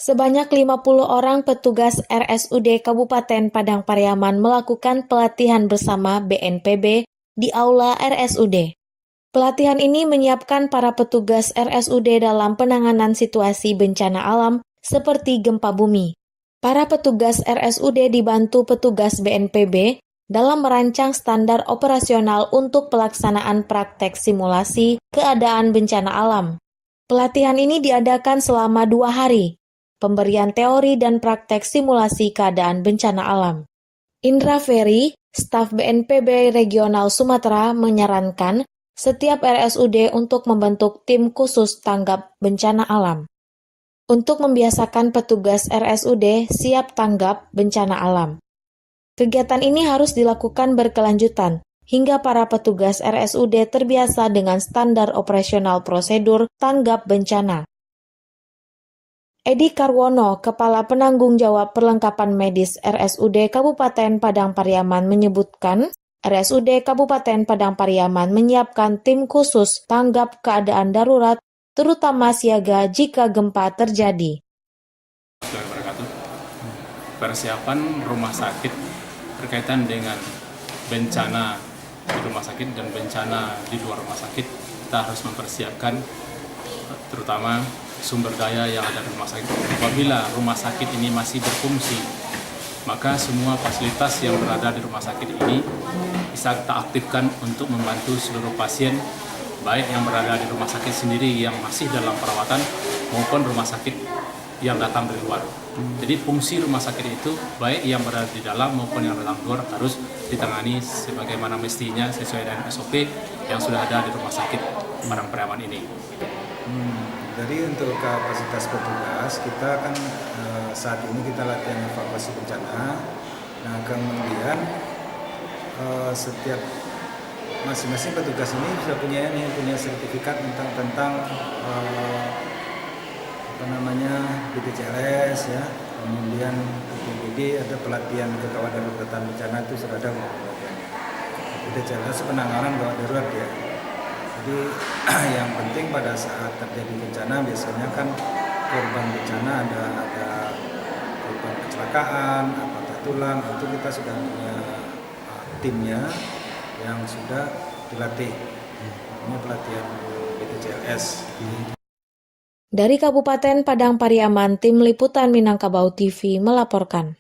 Sebanyak 50 orang petugas RSUD Kabupaten Padang Pariaman melakukan pelatihan bersama BNPB di Aula RSUD. Pelatihan ini menyiapkan para petugas RSUD dalam penanganan situasi bencana alam seperti gempa bumi. Para petugas RSUD dibantu petugas BNPB dalam merancang standar operasional untuk pelaksanaan praktek simulasi keadaan bencana alam. Pelatihan ini diadakan selama 2 hari. Pemberian teori dan praktek simulasi keadaan bencana alam. Indra Ferry, staf BNPB Regional Sumatera, menyarankan setiap RSUD untuk membentuk tim khusus tanggap bencana alam. Untuk membiasakan petugas RSUD siap tanggap bencana alam. Kegiatan ini harus dilakukan berkelanjutan, hingga para petugas RSUD terbiasa dengan standar operasional prosedur tanggap bencana. Edi Karwono, Kepala Penanggung Jawab Perlengkapan Medis RSUD Kabupaten Padang Pariaman menyebutkan, RSUD Kabupaten Padang Pariaman menyiapkan tim khusus tanggap keadaan darurat, terutama siaga jika gempa terjadi. Persiapan rumah sakit berkaitan dengan bencana di rumah sakit dan bencana di luar rumah sakit, kita harus mempersiapkan terutama sumber daya yang ada di rumah sakit. Apabila rumah sakit ini masih berfungsi, maka semua fasilitas yang berada di rumah sakit ini bisa kita aktifkan untuk membantu seluruh pasien, baik yang berada di rumah sakit sendiri yang masih dalam perawatan maupun rumah sakit yang datang dari luar. Jadi fungsi rumah sakit itu baik yang berada di dalam maupun yang datang luar harus ditangani sebagaimana mestinya sesuai dengan SOP yang sudah ada di rumah sakit Padang Pariaman ini. Jadi untuk kapasitas petugas kita kan saat ini kita latihan evakuasi bencana. Nah kemudian setiap masing-masing petugas ini bisa punya sertifikat tentang BPJS ya. Kemudian BPBD ada pelatihan kegawat daruratan bencana itu sudah ada pelatihan. BPJS penanganan gawat darurat ya. Jadi yang penting pada saat terjadi bencana biasanya kan korban bencana ada korban kecelakaan, patah tulang, itu kita sudah punya timnya yang sudah dilatih. Ini pelatihan BPJS. Dari Kabupaten Padang Pariaman, Tim Liputan Minangkabau TV melaporkan.